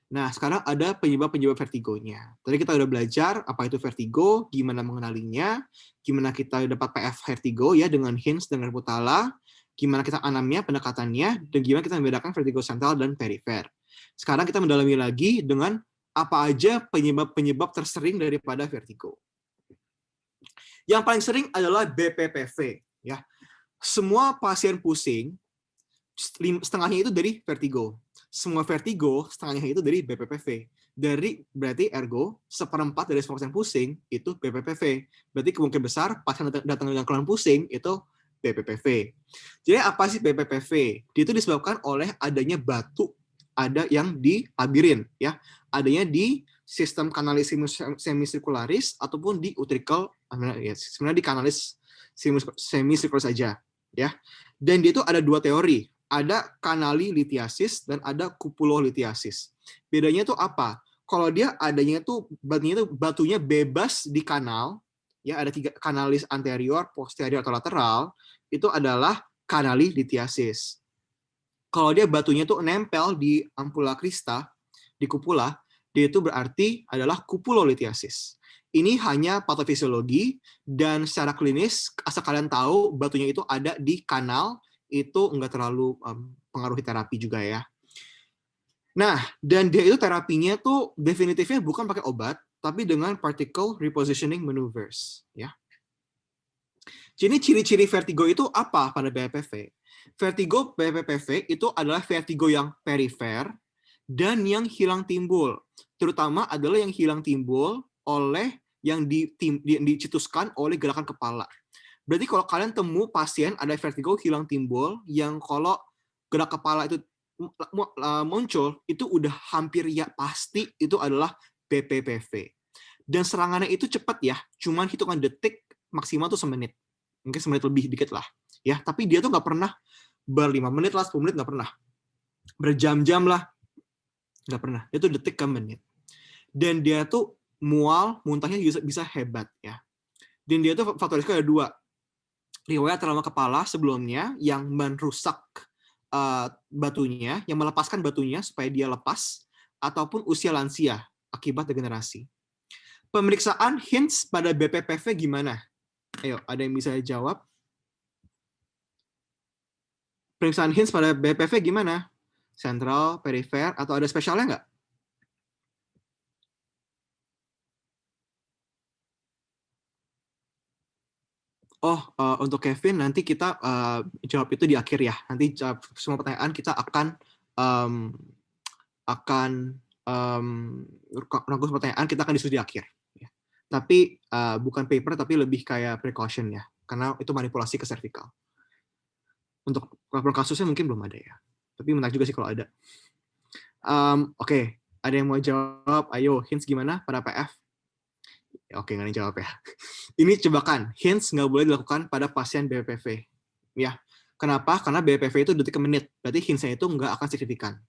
Nah, sekarang ada penyebab-penyebab vertigonya. Tadi kita udah belajar apa itu vertigo, gimana mengenalinya, gimana kita dapat PF vertigo ya dengan Hinz dengan Ruputala, gimana kita anamnya, pendekatannya, dan gimana kita membedakan vertigo sentral dan perifer. Sekarang kita mendalami lagi dengan apa aja penyebab-penyebab tersering daripada vertigo. Yang paling sering adalah BPPV. Ya, semua pasien pusing setengahnya itu dari vertigo. Semua vertigo setengahnya itu dari BPPV. Berarti ergo seperempat dari semua pasien pusing itu BPPV. Berarti kemungkinan besar pasien datang dengan keluhan pusing itu BPPV. Jadi apa sih BPPV? Itu disebabkan oleh adanya batu ada yang di labirin ya. Adanya di sistem kanalis semisirkularis ataupun di utricle, sebenarnya di kanalis semisirkularis saja ya. Dan dia itu ada dua teori. Ada kanalilithiasis dan ada kupulolithiasis. Bedanya itu apa? Kalau dia adanya itu batunya bebas di kanal, ya ada 3 kanalis anterior, posterior atau lateral, itu adalah kanalilithiasis. Kalau dia batunya itu nempel di ampula crista, di kupula, dia itu berarti adalah kupulolithiasis. Ini hanya patofisiologi dan secara klinis asal kalian tahu batunya itu ada di kanal itu nggak terlalu pengaruhi terapi juga ya. Nah, dan dia itu terapinya tuh definitifnya bukan pakai obat, tapi dengan particle repositioning maneuvers. Ya. Jadi ciri-ciri vertigo itu apa pada BPPV? Vertigo BPPV itu adalah vertigo yang perifer dan yang hilang timbul. Terutama adalah yang hilang timbul oleh yang dicetuskan oleh gerakan kepala. Berarti kalau kalian temu pasien ada vertigo hilang timbul yang kalau gerak kepala itu muncul, itu udah hampir ya pasti itu adalah BPPV. Dan serangannya itu cepat ya, cuman hitungan detik, maksimal tuh semenit. Mungkin semenit lebih dikit lah. Ya, tapi dia tuh nggak pernah ber-5 menit lah, 10 menit nggak pernah. Berjam-jam lah, nggak pernah. Itu detik ke menit. Dan dia tuh mual, muntahnya bisa hebat ya. Dan dia tuh faktor risiko ada 2. Riwayat trauma kepala sebelumnya yang merusak batunya, yang melepaskan batunya supaya dia lepas, ataupun usia lansia akibat degenerasi. Pemeriksaan Hinz pada BPPV gimana? Ayo, ada yang bisa jawab? Pemeriksaan Hinz pada BPPV gimana? Sentral, perifer, atau ada spesialnya nggak? Oh, untuk Kevin nanti kita jawab itu di akhir ya. Nanti semua pertanyaan kita akan rangkum pertanyaan, kita akan diskusi di akhir. Ya. Tapi bukan paper, tapi lebih kayak precaution ya, karena itu manipulasi ke cervical. Untuk laporan kasusnya mungkin belum ada ya, tapi menarik juga sih kalau ada. Oke, ada yang mau jawab? Ayo, Hinz gimana pada PF? Oke, nggak ada yang jawab ya. Ini jebakan. Hinz nggak boleh dilakukan pada pasien BPPV. Ya, kenapa? Karena BPPV itu detik ke menit. Berarti Hinz-nya itu nggak akan signifikan.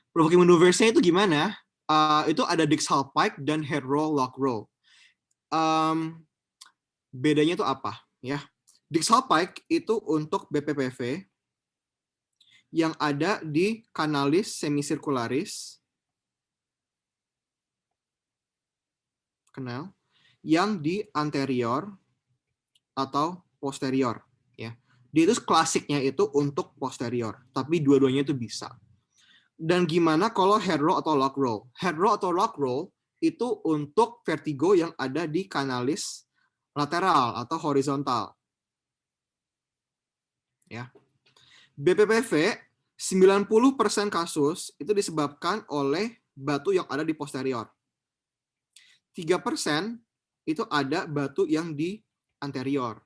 Provoking maneuvers-nya itu gimana? Itu ada Dixhall Pike dan head roll, lock roll. Bedanya itu apa? Ya, Dixhall Pike itu untuk BPPV yang ada di kanalis semisirkularis, kanal, yang di anterior atau posterior. Ya, dia itu klasiknya itu untuk posterior, tapi dua-duanya itu bisa. Dan gimana kalau head roll atau lock roll? Head roll atau lock roll itu untuk vertigo yang ada di kanalis lateral atau horizontal. Ya. BPPV 90% kasus itu disebabkan oleh batu yang ada di posterior. 3% itu ada batu yang di anterior.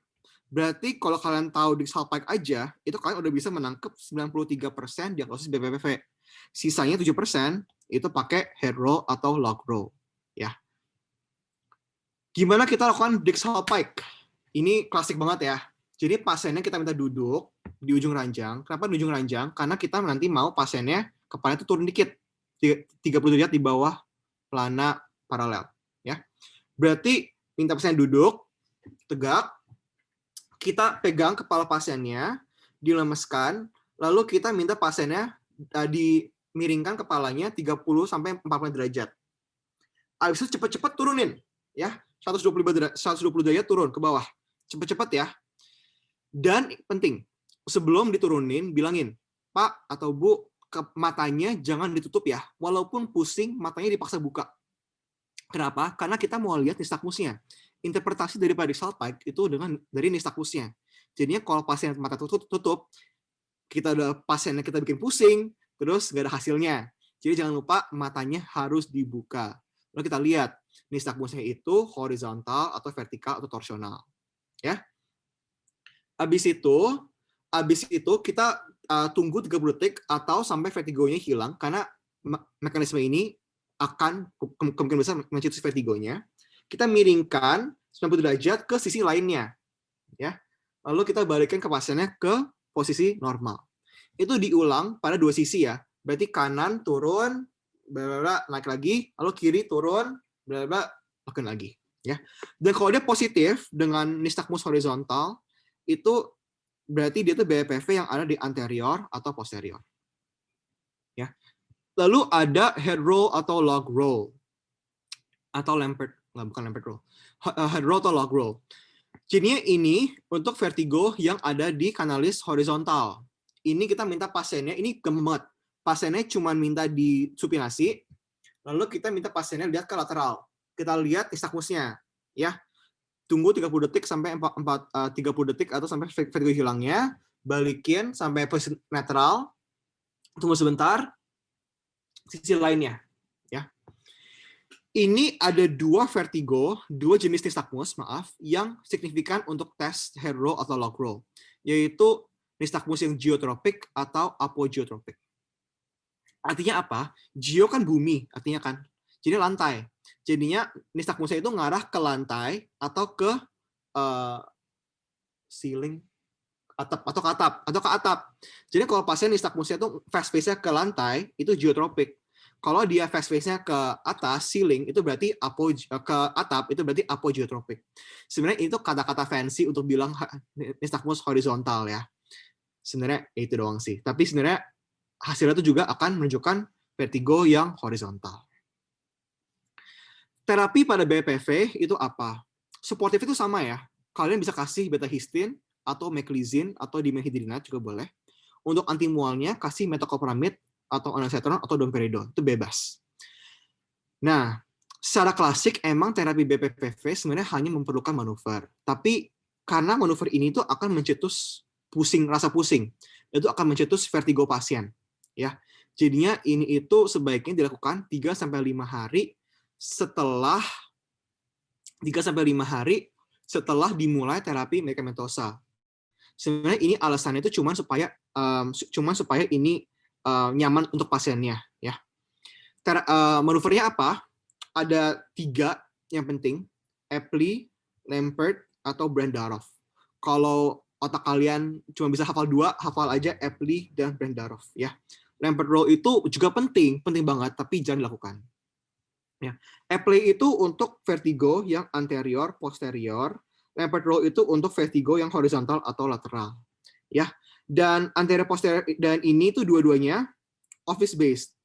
Berarti kalau kalian tahu Dixhall Pike aja, itu kalian udah bisa menangkap 93% diagnosis BPPV. Sisanya 7% itu pakai head roll atau lock roll. Ya. Gimana kita lakukan Dixhall Pike? Ini klasik banget ya. Jadi pasiennya kita minta duduk di ujung ranjang. Kenapa di ujung ranjang? Karena kita nanti mau pasiennya kepala itu turun dikit. 30 derajat di bawah pelana paralel. Ya. Berarti minta pasien duduk, tegak, kita pegang kepala pasiennya, dilemeskan, lalu kita minta pasiennya miringkan kepalanya 30 sampai 40 derajat. Habis itu cepat-cepat turunin, ya. 120 derajat turun ke bawah. Cepat-cepat ya. Dan penting, sebelum diturunin, bilangin, Pak atau Bu, matanya jangan ditutup ya. Walaupun pusing, matanya dipaksa buka. Kenapa? Karena kita mau lihat nistagmusnya. Interpretasi daripada distal pike itu dari nistagmusnya. Jadinya kalau pasien mata tutup, pasiennya kita bikin pusing, terus nggak ada hasilnya. Jadi jangan lupa matanya harus dibuka. Lalu kita lihat nistagmusnya itu horizontal atau vertikal atau torsional. Ya. Habis itu kita tunggu 30 detik atau sampai vertigonya hilang, karena mekanisme ini akan kemungkinan besar mencetus vertigonya. Kita miringkan 90 derajat ke sisi lainnya, ya. Lalu kita balikkan ke pasiennya ke posisi normal. Itu diulang pada dua sisi ya. Berarti kanan turun, naik lagi, lalu kiri turun, makin lagi, ya. Dan kalau dia positif dengan nistagmus horizontal, itu berarti dia itu BPV yang ada di anterior atau posterior. Ya. Lalu ada head roll atau log roll. Atau bukan Lampert roll. Head roll atau log roll. Jadinya ini untuk vertigo yang ada di kanalis horizontal. Ini kita minta pasiennya, ini gemet. Pasiennya cuma minta disupinasi, lalu kita minta pasiennya lihat ke lateral. Kita lihat nistagmusnya, ya. Tunggu 30 detik sampai 30 detik atau sampai vertigo hilangnya, balikin sampai posisi netral, tunggu sebentar, sisi lainnya, ya. Ini ada dua jenis nistagmus, yang signifikan untuk tes head roll atau log roll, yaitu nistagmus yang geotropik atau apogeotropik. Artinya apa? Geo kan bumi, artinya kan. Jadi lantai. Jadinya nistagmusnya itu ngarah ke lantai atau ke ceiling, atap atau ke atap. Jadi kalau pasien nistagmusnya itu fast face-nya ke lantai, itu geotropik. Kalau dia fast face-nya ke atas, ceiling, itu berarti ke atap, itu berarti apogeotropik. Sebenarnya itu kata-kata fancy untuk bilang nistagmus horizontal ya. Sebenarnya itu doang sih. Tapi sebenarnya hasilnya itu juga akan menunjukkan vertigo yang horizontal. Terapi pada BPV itu apa? Suportif itu sama ya. Kalian bisa kasih beta-histin atau meklizin atau dimenhidrinat juga boleh. Untuk anti mualnya kasih metoclopramid atau ondansetron atau domperidone, itu bebas. Nah, secara klasik emang terapi BPPV sebenarnya hanya memerlukan manuver. Tapi karena manuver ini tuh akan mencetus rasa pusing, itu akan mencetus vertigo pasien. Ya, jadinya ini itu sebaiknya dilakukan 3-5 hari setelah dimulai terapi medikamentosa. Sebenarnya ini alasannya itu cuma supaya ini nyaman untuk pasiennya, ya. Manuvernya apa? Ada 3 yang penting: Epley, Lampert, atau Brandarov. Kalau otak kalian cuma bisa hafal 2, hafal aja Epley dan Brandarov, ya. Lampert roll itu juga penting banget, tapi jangan dilakukan. Ya. Epley itu untuk vertigo yang anterior, posterior. Lampert roll itu untuk vertigo yang horizontal atau lateral. Ya. Dan anterior, posterior, dan ini tuh dua-duanya office based.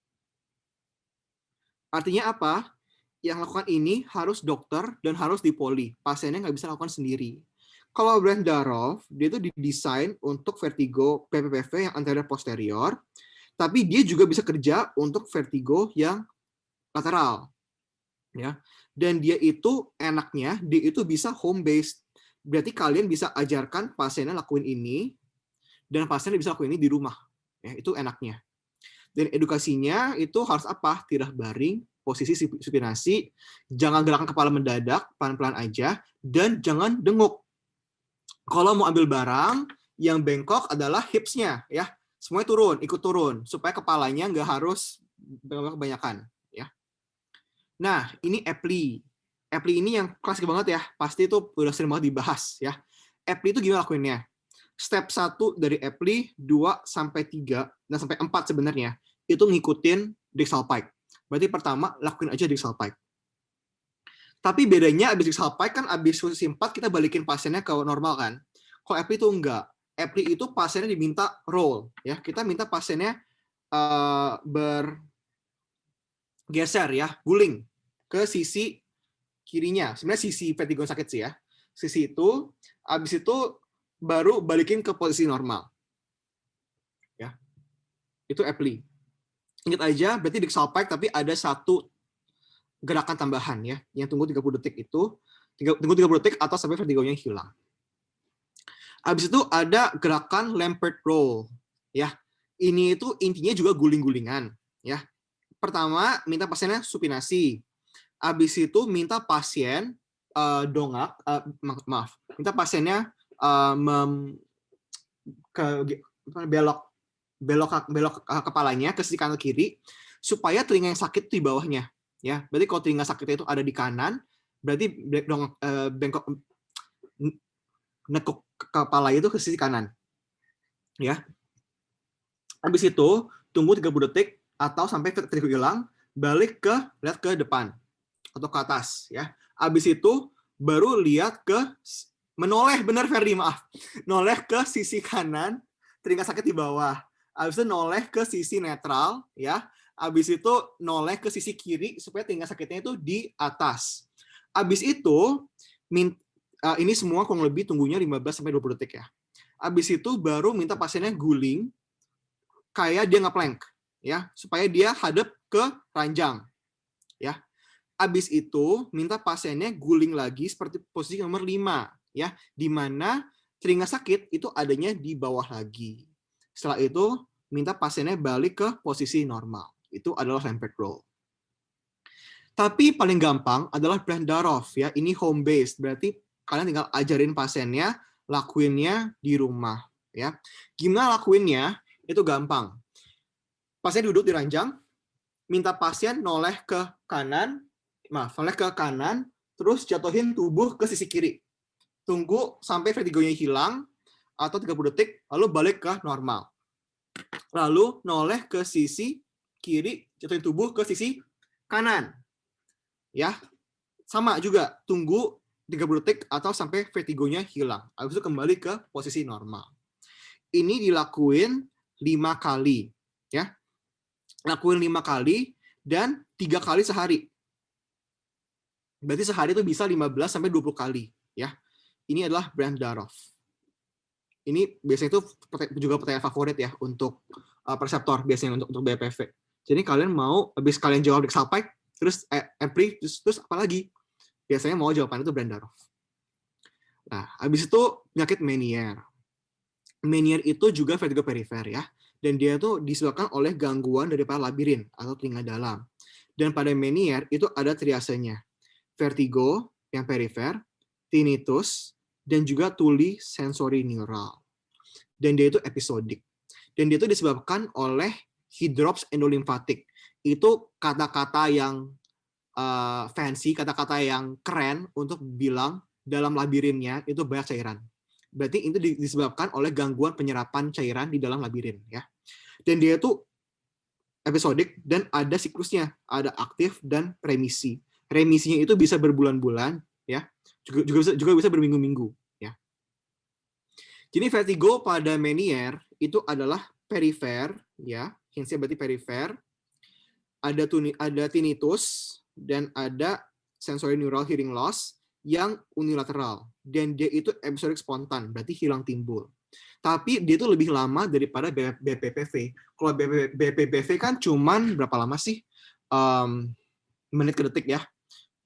Artinya apa? Yang lakukan ini harus dokter dan harus dipoli. Pasiennya nggak bisa lakukan sendiri. Kalau Brandarov, dia itu didesain untuk vertigo PPPV yang anterior posterior, tapi dia juga bisa kerja untuk vertigo yang lateral. Ya. Dan dia itu enaknya, dia itu bisa home based. Berarti kalian bisa ajarkan pasiennya lakuin ini, dan pasiennya bisa lakuin ini di rumah. Ya, itu enaknya. Dan edukasinya itu harus apa? Tirah baring, posisi supinasi, jangan gerakan kepala mendadak, pelan-pelan aja, dan jangan denguk. Kalau mau ambil barang, yang bengkok adalah hipsnya, ya. Semuanya turun, ikut turun, supaya kepalanya nggak harus kebanyakan. Ya. Nah, ini Epley. Epley ini yang klasik banget ya, pasti itu udah sering banget dibahas. Ya. Epley itu gimana lakuinnya? Step 1 dari Epley, 2-3, dan sampai 4 sebenarnya, itu ngikutin distal pike. Berarti pertama, lakuin aja distal pike. Tapi bedanya abis distal pike kan abis posisi 4 kita balikin pasiennya ke normal kan. Kalau Epley itu enggak. Epley itu pasiennya diminta roll. Ya, kita minta pasiennya bergeser ya, guling ke sisi kirinya. Sebenarnya sisi vertigo sakit sih ya. Sisi itu, habis itu baru balikin ke posisi normal. Ya. Itu Epley. Ingat aja, berarti di Salpike tapi ada satu gerakan tambahan ya, yang tunggu 30 detik itu, tunggu 30 detik atau sampai vertigonya hilang. Habis itu ada gerakan Lambert roll ya. Ini itu intinya juga guling-gulingan ya. Pertama, minta pasiennya supinasi. Habis itu minta pasien dongak, minta pasiennya belok kepalanya ke sisi kanan kiri supaya telinga yang sakit di bawahnya ya. Berarti kalau telinga sakitnya itu ada di kanan, berarti bengkok nekuk kepala itu ke sisi kanan ya. Habis itu tunggu 30 detik atau sampai vertigo hilang, balik lihat ke depan atau ke atas ya. Habis itu baru lihat menoleh, benar Ferdi, maaf. Noleh ke sisi kanan, telinga sakit di bawah. Habis itu noleh ke sisi netral ya. Habis itu noleh ke sisi kiri supaya telinga sakitnya itu di atas. Habis itu ini semua kurang lebih tunggunya 15 sampai 20 detik ya. Habis itu baru minta pasiennya guling kayak dia nge-plank ya, supaya dia hadap ke ranjang ya. Habis itu minta pasiennya guling lagi seperti posisi nomor 5 ya, di mana telinga sakit itu adanya di bawah lagi. Setelah itu minta pasiennya balik ke posisi normal. Itu adalah Lambert roll. Tapi paling gampang adalah Brandarov ya. Ini home based, berarti kalian tinggal ajarin pasiennya, lakuinnya di rumah ya. Gimana lakuinnya? Itu gampang. Pasien duduk di ranjang, minta pasien noleh ke kanan, terus jatuhin tubuh ke sisi kiri. Tunggu sampai vertigonya hilang atau 30 detik, lalu balik ke normal. Lalu noleh ke sisi kiri, jatuhin tubuh ke sisi kanan. Ya, sama juga, tunggu 30 detik atau sampai vertigonya hilang. Habis itu kembali ke posisi normal. Ini dilakuin 5 kali, ya. Lakuin 5 kali dan 3 kali sehari. Berarti sehari itu bisa 15 sampai 20 kali, ya. Ini adalah Brandarov. Ini biasanya itu juga pertanyaan favorit ya untuk perseptor biasanya untuk BPV. Jadi kalian mau habis kalian jawab di Salpike, terus Epley, terus apa lagi? Biasanya mau jawaban itu Brandarov. Nah, habis itu penyakit Meniere. Meniere itu juga vertigo perifer ya, dan dia itu disebabkan oleh gangguan daripada labirin atau telinga dalam. Dan pada Meniere itu ada triasenya, vertigo yang perifer, tinnitus, dan juga tuli sensori neural. Dan dia itu episodik. Dan dia itu disebabkan oleh hydrops endolimfatik. Itu kata-kata yang fancy, kata-kata yang keren untuk bilang dalam labirinnya itu banyak cairan. Berarti itu disebabkan oleh gangguan penyerapan cairan di dalam labirin ya. Dan dia itu episodik dan ada siklusnya, ada aktif dan remisi. Remisinya itu bisa berbulan-bulan ya. Juga bisa berminggu-minggu ya. Jadi vertigo pada Meniere itu adalah perifer ya, hintsnya berarti perifer. Ada tinnitus dan ada sensory neural hearing loss yang unilateral, dan dia itu episodik spontan, berarti hilang timbul. Tapi dia itu lebih lama daripada BPPV. Kalau BPPV kan cuman berapa lama sih? Menit ke detik ya,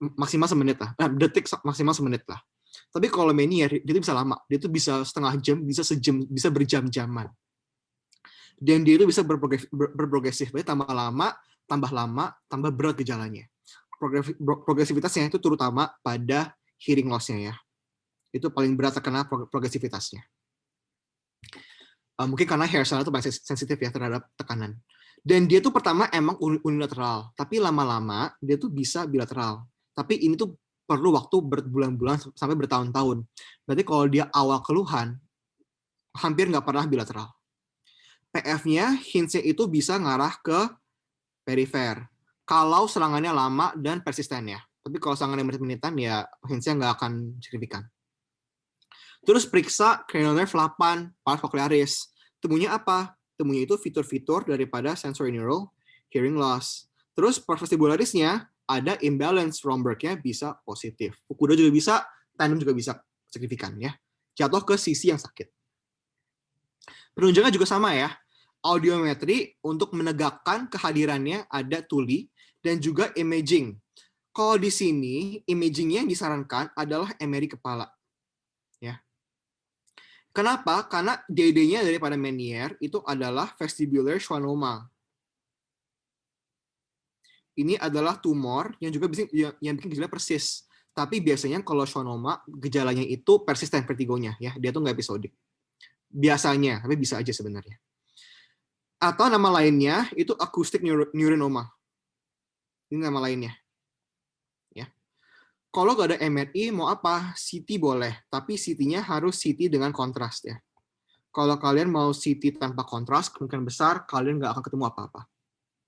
maksimal semenit lah. Detik maksimal semenit lah. Tapi kalau Meniere dia itu bisa lama, dia itu bisa setengah jam, bisa sejam, bisa berjam-jaman. Dan dia itu bisa berprogresif, berarti tambah lama, tambah berat gejalanya. Progresivitasnya itu terutama pada hearing loss-nya ya. Itu paling berat terkena progresivitasnya. Mungkin karena hair cell itu paling sensitif ya terhadap tekanan. Dan dia tuh pertama emang unilateral, tapi lama-lama dia tuh bisa bilateral. Tapi ini tuh perlu waktu berbulan-bulan sampai bertahun-tahun. Berarti kalau dia awal keluhan, hampir nggak pernah bilateral. PF-nya, hintsnya itu bisa ngarah ke perifer. Kalau serangannya lama dan persisten ya. Tapi kalau serangannya menit-menitan ya hintsnya nggak akan signifikan. Terus periksa cranial nerve 8, pars cochlearis. Temunya apa? temunya itu fitur-fitur daripada sensory neural hearing loss. Terus pars vestibularisnya ada imbalance, Romberg-nya bisa positif. Fukuda juga bisa, tandem juga bisa signifikan ya. Jatuh ke sisi yang sakit. Penunjangnya juga sama ya. Audiometri untuk menegakkan kehadirannya ada tuli dan juga imaging. Kalau di sini imagingnya yang disarankan adalah MRI kepala. Ya. Kenapa? Karena DD-nya daripada Meniere itu adalah vestibular schwannoma. Ini adalah tumor yang juga yang bikin gejala persis. Tapi biasanya kalau schwannoma, gejalanya itu persisten vertigonya. Ya, dia tuh nggak episodik. Biasanya, tapi bisa aja sebenarnya. Atau nama lainnya itu acoustic neurinoma. Ini nama lainnya. Ya. Kalau nggak ada MRI, mau apa? CT boleh, tapi CT-nya harus CT dengan kontras ya. Kalau kalian mau CT tanpa kontras, kemungkinan besar kalian nggak akan ketemu apa-apa.